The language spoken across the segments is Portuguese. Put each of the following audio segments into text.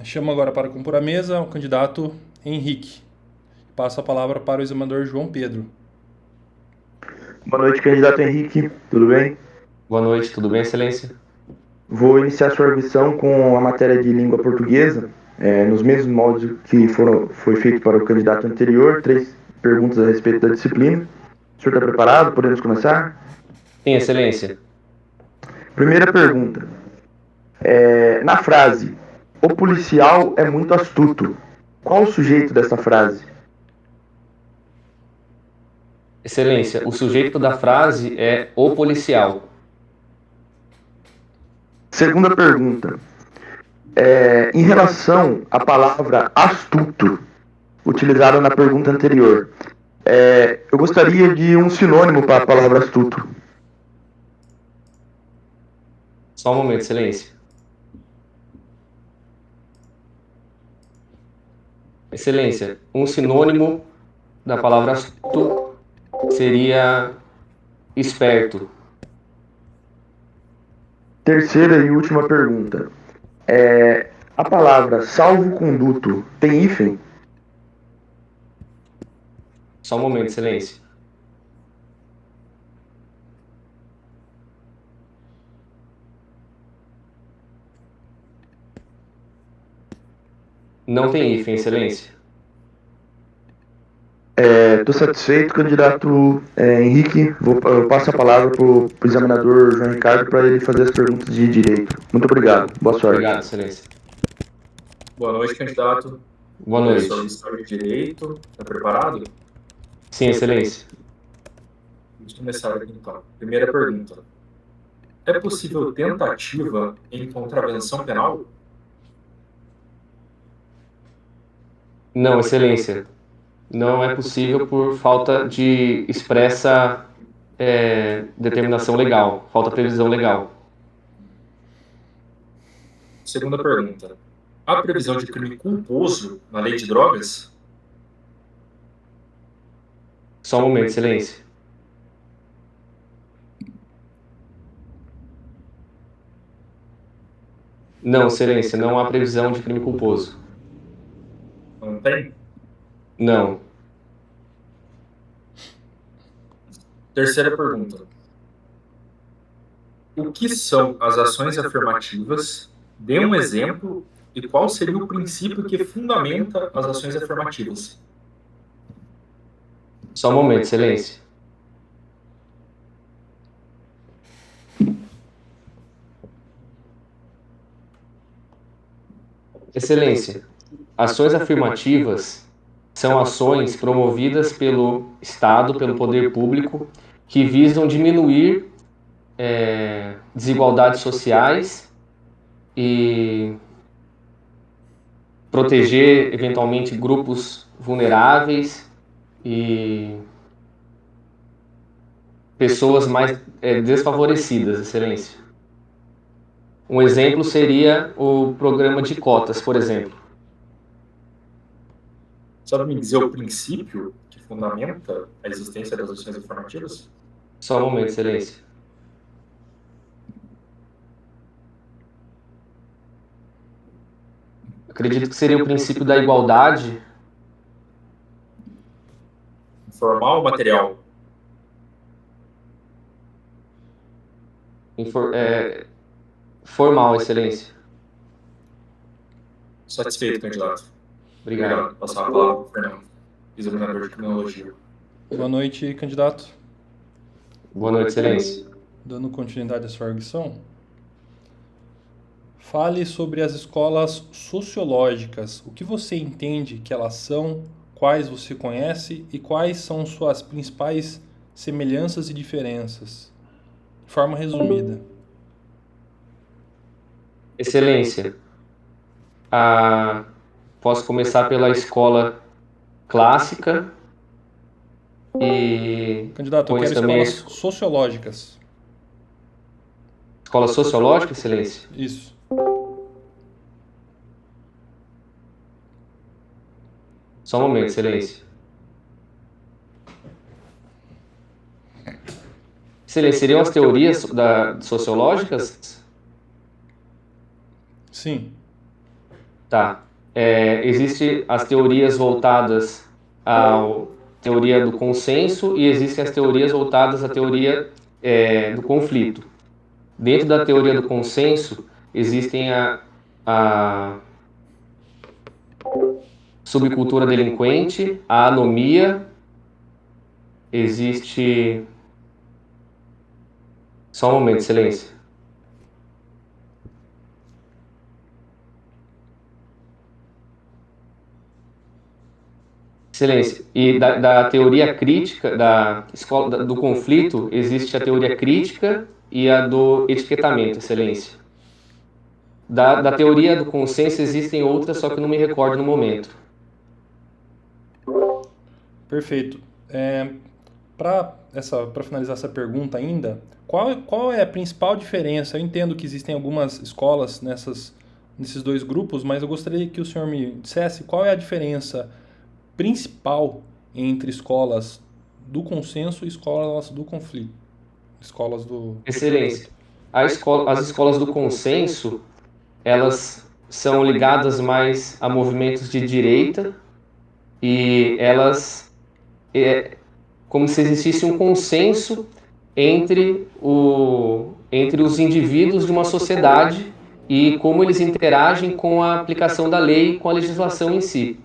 Chamo agora para compor a mesa o candidato Henrique. Passo a palavra para o examinador João Pedro. Boa noite, candidato Henrique. Tudo bem? Boa noite, tudo bem, Excelência? Vou iniciar sua audição com a matéria de língua portuguesa, nos mesmos moldes que foi feito para o candidato anterior, três perguntas a respeito da disciplina. O senhor está preparado? Podemos começar? Sim, Excelência. Primeira pergunta. Na frase, o policial é muito astuto. Qual o sujeito dessa frase? Excelência, o sujeito da frase é o policial. Segunda pergunta. Em relação à palavra astuto, utilizada na pergunta anterior, eu gostaria de um sinônimo para a palavra astuto. Só um momento, Excelência. Excelência, um sinônimo da palavra astuto seria esperto. Terceira e última pergunta. A palavra salvo-conduto tem hífen? Só um momento, Excelência. Não tem hífen, Excelência. Estou satisfeito, candidato Henrique. Eu passo a palavra para o examinador João Ricardo para ele fazer as perguntas de direito. Muito obrigado. Boa sorte. Obrigado, Excelência. Boa noite, candidato. Boa Começou a noite. audição de direito. Está preparado? Sim, Excelência. Vamos começar aqui então. Primeira pergunta. É possível tentativa em contravenção penal? Não, Excelência. Não é possível por falta de expressa determinação legal, falta previsão legal. Segunda pergunta. Há previsão de crime culposo na lei de drogas? Só um momento, Excelência. Não, Excelência, não há previsão de crime culposo. Não tem? Não. Terceira pergunta. O que são as ações afirmativas? Dê um exemplo e qual seria o princípio que fundamenta as ações afirmativas? Só um momento, Excelência. Excelência, ações afirmativas são ações promovidas pelo Estado, pelo poder público, que visam diminuir desigualdades sociais e proteger, eventualmente, grupos vulneráveis e pessoas mais desfavorecidas, Excelência. Um exemplo seria o programa de cotas, por exemplo. Sabe me dizer o princípio que fundamenta a existência das ações afirmativas? Só um momento, Excelência. Acredito que seria o princípio da igualdade. Formal ou material? Formal, Excelência. Satisfeito, candidato. Obrigado. Passar a palavra para o Fernando, examinador de criminologia. Boa noite, candidato. Boa noite, Excelência. Dando continuidade à sua arguição, fale sobre as escolas sociológicas. O que você entende que elas são, quais você conhece e quais são suas principais semelhanças e diferenças? De forma resumida. Excelência, posso começar pela escola clássica e Candidato, eu quero conheço também a escolas sociológicas. escola sociológica, Excelência. Isso. Só um momento, Excelência. Excelência, seriam as teorias sociológicas? Sim. Tá. Existem as teorias voltadas à teoria do consenso e existem as teorias voltadas à teoria do conflito. Dentro da teoria do consenso, existem a subcultura delinquente, a anomia, existe... Só um momento, excelência. Excelência. E da teoria crítica, da escola do conflito, existe a teoria crítica e a do etiquetamento, excelência. Da teoria do consenso existem outras, só que eu não me recordo no momento. Perfeito. Para finalizar essa pergunta ainda, qual é a principal diferença? Eu entendo que existem algumas escolas nesses dois grupos, mas eu gostaria que o senhor me dissesse qual é a diferença principal entre escolas do consenso e escolas do conflito. Escolas do... Excelência. As escolas do consenso, elas são ligadas mais a movimentos de direita e elas como se existisse um consenso entre os indivíduos de uma sociedade e como eles interagem com a aplicação da lei, com a legislação em si.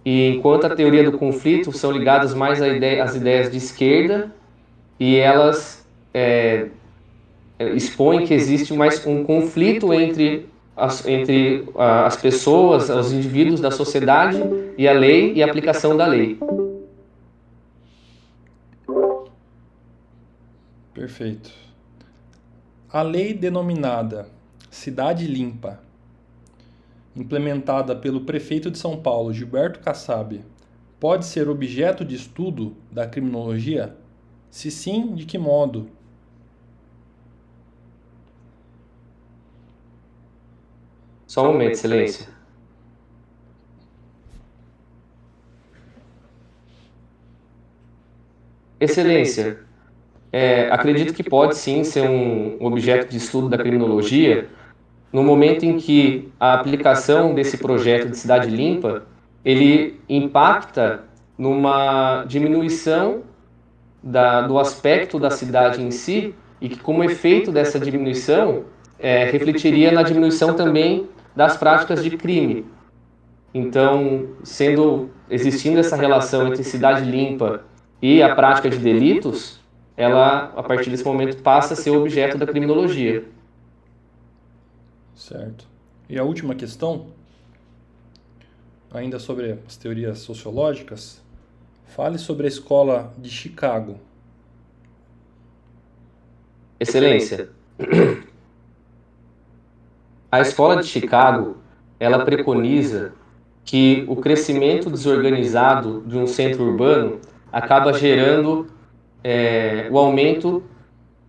E enquanto a teoria do conflito são ligadas mais às ideias de esquerda e elas expõem que existe mais um conflito entre as pessoas, os indivíduos da sociedade e a lei e a aplicação da lei. Perfeito. A lei denominada Cidade Limpa, implementada pelo prefeito de São Paulo, Gilberto Kassab, pode ser objeto de estudo da criminologia? Se sim, de que modo? Só um momento, excelência. Excelência, acredito que pode sim ser um objeto de estudo da criminologia no momento em que a aplicação desse projeto de Cidade Limpa, ele impacta numa diminuição do aspecto da cidade em si e que como efeito dessa diminuição refletiria na diminuição também das práticas de crime. Então, existindo essa relação entre cidade limpa e a prática de delitos, ela, a partir desse momento, passa a ser objeto da criminologia. Certo. E a última questão, ainda sobre as teorias sociológicas, fale sobre a escola de Chicago. Excelência. A escola de Chicago, ela preconiza que o crescimento desorganizado de um centro urbano acaba gerando o aumento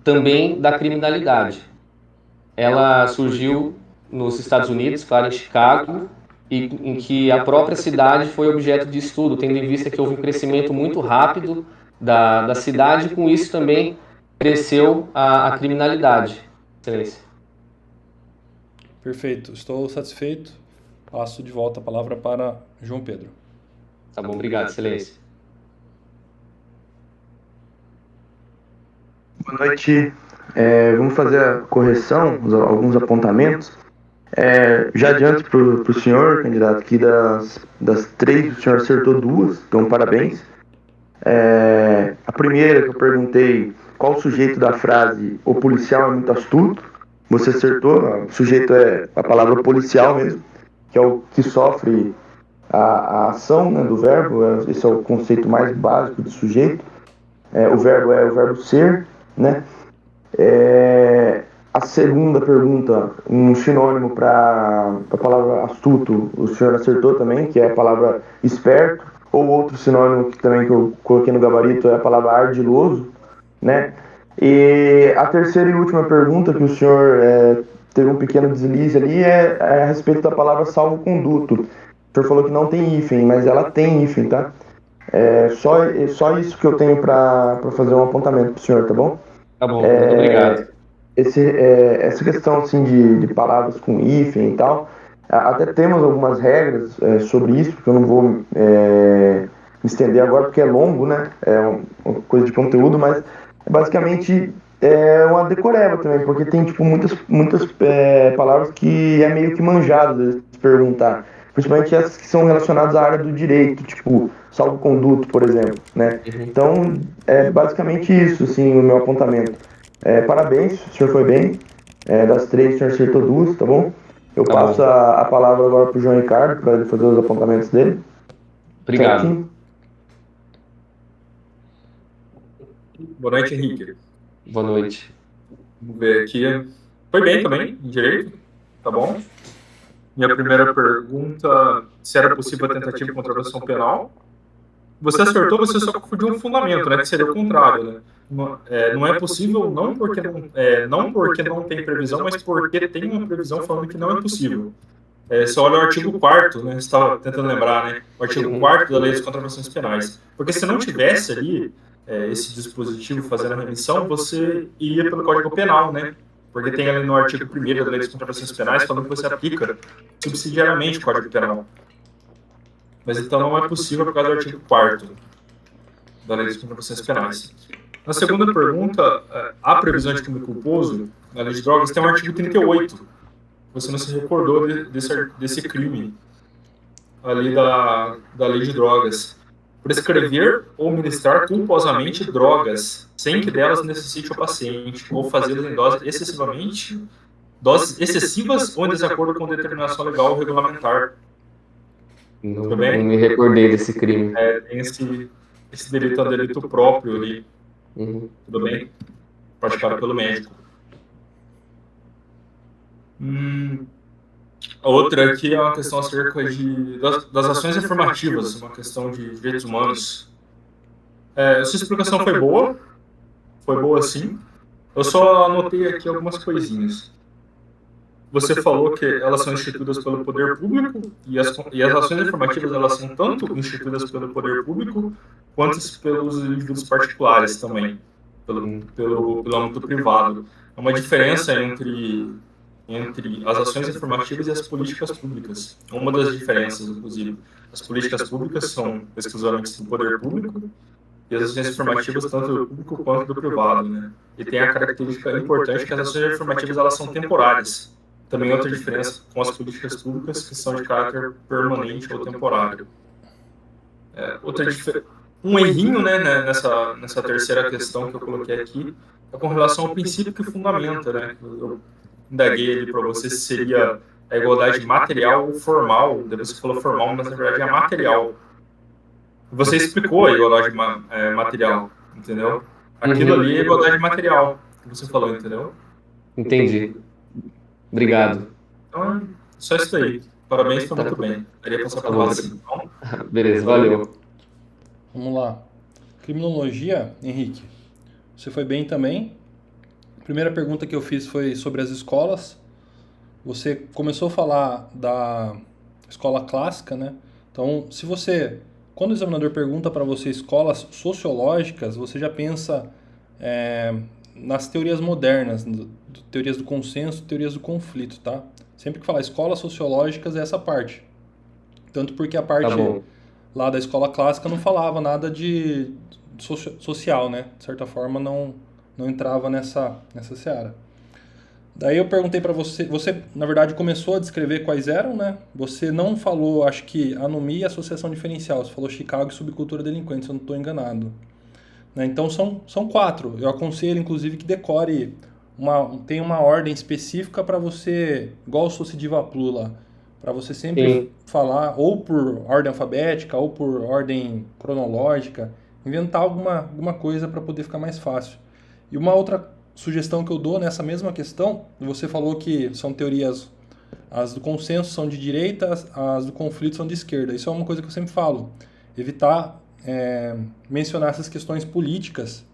também da criminalidade. Ela surgiu nos Estados Unidos, claro, em Chicago, e em que a própria cidade foi objeto de estudo, tendo em vista que houve um crescimento muito rápido da cidade, e com isso também cresceu a criminalidade. Excelência. Perfeito, estou satisfeito. Passo de volta a palavra para João Pedro. Tá bom, obrigado, excelência. Boa noite. Vamos fazer a correção, alguns apontamentos. Já adianto para o senhor, candidato, que das 3 o senhor acertou 2, então parabéns. A primeira que eu perguntei, qual o sujeito da frase "o policial é muito astuto", você acertou, o sujeito é a palavra policial mesmo, que é o que sofre a ação, né, do verbo, esse é o conceito mais básico de sujeito. O verbo é o verbo ser, né? A segunda pergunta, um sinônimo para a palavra astuto, o senhor acertou também, que é a palavra esperto, ou outro sinônimo que eu coloquei no gabarito é a palavra ardiloso, né? E a terceira e última pergunta que o senhor teve um pequeno deslize ali é a respeito da palavra salvo-conduto. O senhor falou que não tem hífen, mas ela tem hífen, tá? Só isso que eu tenho para fazer um apontamento para o senhor, tá bom? Tá bom, muito obrigado. Essa questão assim de palavras com hífen e tal, Até temos algumas regras sobre isso, que eu não vou me estender agora porque é longo, né? É uma coisa de conteúdo, mas basicamente é uma decoreba também, porque tem tipo muitas palavras que é meio que manjado de perguntar, principalmente essas que são relacionadas à área do direito, tipo salvo-conduto, por exemplo, né? Uhum. Então é basicamente isso, assim, o meu apontamento. Parabéns, o senhor foi bem. Das três, o senhor acertou duas, tá bom? Eu Tá passo bom. a palavra agora para o João Ricardo, para ele fazer os apontamentos dele. Obrigado. Certinho? Boa noite, Henrique. Boa noite. Vamos ver aqui. Foi bem também, em direito, tá bom? Minha primeira pergunta, se era possível a tentativa de contravenção penal. Você acertou, você só confundiu um fundamento, né? Que seria o contrário, né? Não é possível não porque não tem previsão, mas porque tem uma previsão falando que não é possível. Você olha o artigo 4º, né? Você estava tentando lembrar, né? O artigo 4º da Lei das Contravenções Penais. Porque se não tivesse ali esse dispositivo fazendo a remissão, você iria pelo Código Penal, né? Porque tem ali no artigo 1º da Lei das Contravenções Penais falando que você aplica subsidiariamente o Código Penal. Mas então não é possível por causa do artigo 4º da Lei das Contravenções Penais. Na segunda pergunta, a previsão de crime culposo na Lei de Drogas tem um artigo 38. Você não se recordou desse crime ali da Lei de Drogas. Prescrever ou ministrar culposamente drogas, sem que delas necessite o paciente, ou fazê-las em doses excessivas ou em desacordo com determinação legal ou regulamentar. Tudo bem? Não me recordei desse crime. Tem esse delito, é um delito próprio ali. Uhum. Tudo bem? Praticado pelo médico. A outra aqui é uma questão acerca das ações afirmativas, uma questão de direitos humanos. Sua explicação foi boa sim. Eu só anotei aqui algumas coisinhas. Você falou que elas são instituídas pelo poder público e as ações afirmativas elas são tanto instituídas pelo poder público quanto pelos indivíduos particulares também, pelo âmbito privado. Há uma diferença entre as ações afirmativas e as políticas públicas. Uma das diferenças, inclusive, as políticas públicas são exclusivamente do poder público e as ações afirmativas tanto do público quanto do privado, né? E tem a característica importante que as ações afirmativas elas são temporárias. Também outra diferença com as políticas públicas que são de caráter permanente ou temporário. Um errinho, né, nessa terceira questão que eu coloquei aqui é com relação ao princípio que fundamenta, né? Eu indaguei ali para você se seria a igualdade material ou formal. Daí você falou formal, mas na verdade é material. Você explicou a igualdade material, entendeu? Aquilo ali é igualdade material que você falou, entendeu? Entendi. Obrigado. Então, só isso daí. Parabéns, foi muito bem. Queria passar para o assim. Beleza, valeu. Vamos lá. Criminologia, Henrique. Você foi bem também. A primeira pergunta que eu fiz foi sobre as escolas. Você começou a falar da escola clássica, né? Então, quando o examinador pergunta para você escolas sociológicas, você já pensa nas teorias modernas, teorias do consenso, teorias do conflito, tá? Sempre que falar escolas sociológicas é essa parte. Tanto porque a parte lá da escola clássica não falava nada de social, né? De certa forma não entrava nessa seara. Daí eu perguntei para você na verdade começou a descrever quais eram, né? Você não falou, acho que anomia e associação diferencial, você falou Chicago e subcultura delinquente, se eu não estou enganado. Né? Então são 4. Eu aconselho inclusive que decore tem uma ordem específica para você, igual o Sociediva Plu lá, para você sempre falar ou por ordem alfabética ou por ordem cronológica, inventar alguma coisa para poder ficar mais fácil. E uma outra sugestão que eu dou nessa mesma questão, você falou que são teorias, as do consenso são de direita, as do conflito são de esquerda. Isso é uma coisa que eu sempre falo, evitar mencionar essas questões políticas,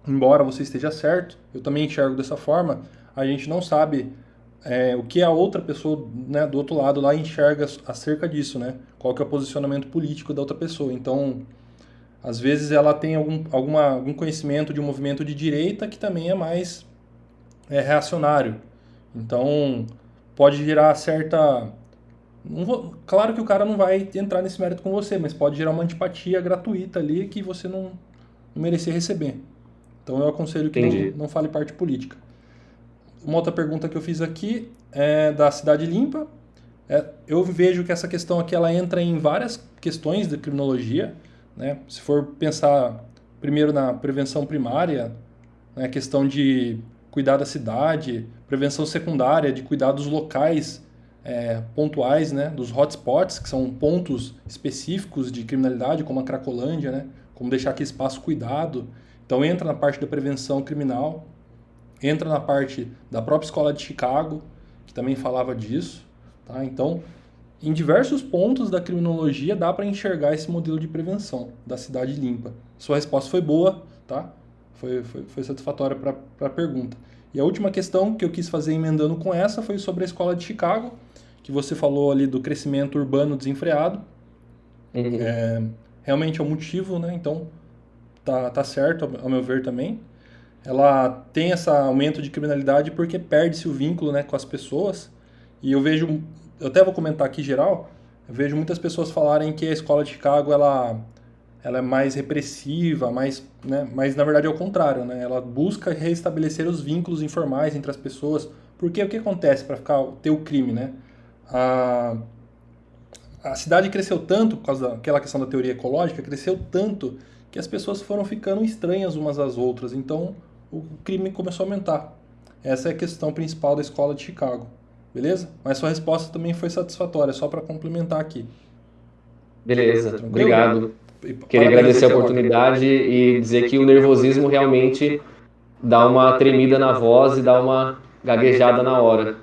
embora você esteja certo, eu também enxergo dessa forma, a gente não sabe o que a outra pessoa, né, do outro lado lá enxerga acerca disso, né? Qual que é o posicionamento político da outra pessoa. Então, às vezes ela tem algum conhecimento de um movimento de direita que também é mais reacionário. Então, pode gerar certa Claro que o cara não vai entrar nesse mérito com você, mas pode gerar uma antipatia gratuita ali que você não merecia receber. Então eu aconselho que Entendi. não fale parte política. Uma outra pergunta que eu fiz aqui é da Cidade Limpa. Eu vejo que essa questão aqui ela entra em várias questões da criminologia, né? Se for pensar primeiro na prevenção primária, né, a questão de cuidar da cidade, prevenção secundária, de cuidar dos locais pontuais, né, dos hotspots, que são pontos específicos de criminalidade, como a Cracolândia, né, como deixar aquele espaço cuidado. Então entra na parte da prevenção criminal, entra na parte da própria Escola de Chicago, que também falava disso. Tá? Então, em diversos pontos da criminologia dá para enxergar esse modelo de prevenção da cidade limpa. Sua resposta foi boa, tá? Foi satisfatória para a pergunta. E a última questão que eu quis fazer emendando com essa foi sobre a Escola de Chicago, que você falou ali do crescimento urbano desenfreado. Realmente é um motivo, né? Então tá certo, ao meu ver também. Ela tem esse aumento de criminalidade porque perde-se o vínculo, né, com as pessoas. E eu até vou comentar aqui geral, eu vejo muitas pessoas falarem que a Escola de Chicago ela é mais repressiva, né, mas na verdade é o contrário, né? Ela busca restabelecer os vínculos informais entre as pessoas. Porque o que acontece para ter o crime, né? A cidade cresceu tanto, por causa daquela questão da teoria ecológica, cresceu tanto que as pessoas foram ficando estranhas umas às outras. Então, o crime começou a aumentar. Essa é a questão principal da Escola de Chicago. Beleza? Mas sua resposta também foi satisfatória, só para complementar aqui. Beleza, Tranquilo? obrigado. E Queria parabéns, agradecer a Thiago. oportunidade e dizer que o nervosismo realmente dá uma tremida na voz e dá uma gaguejada na hora.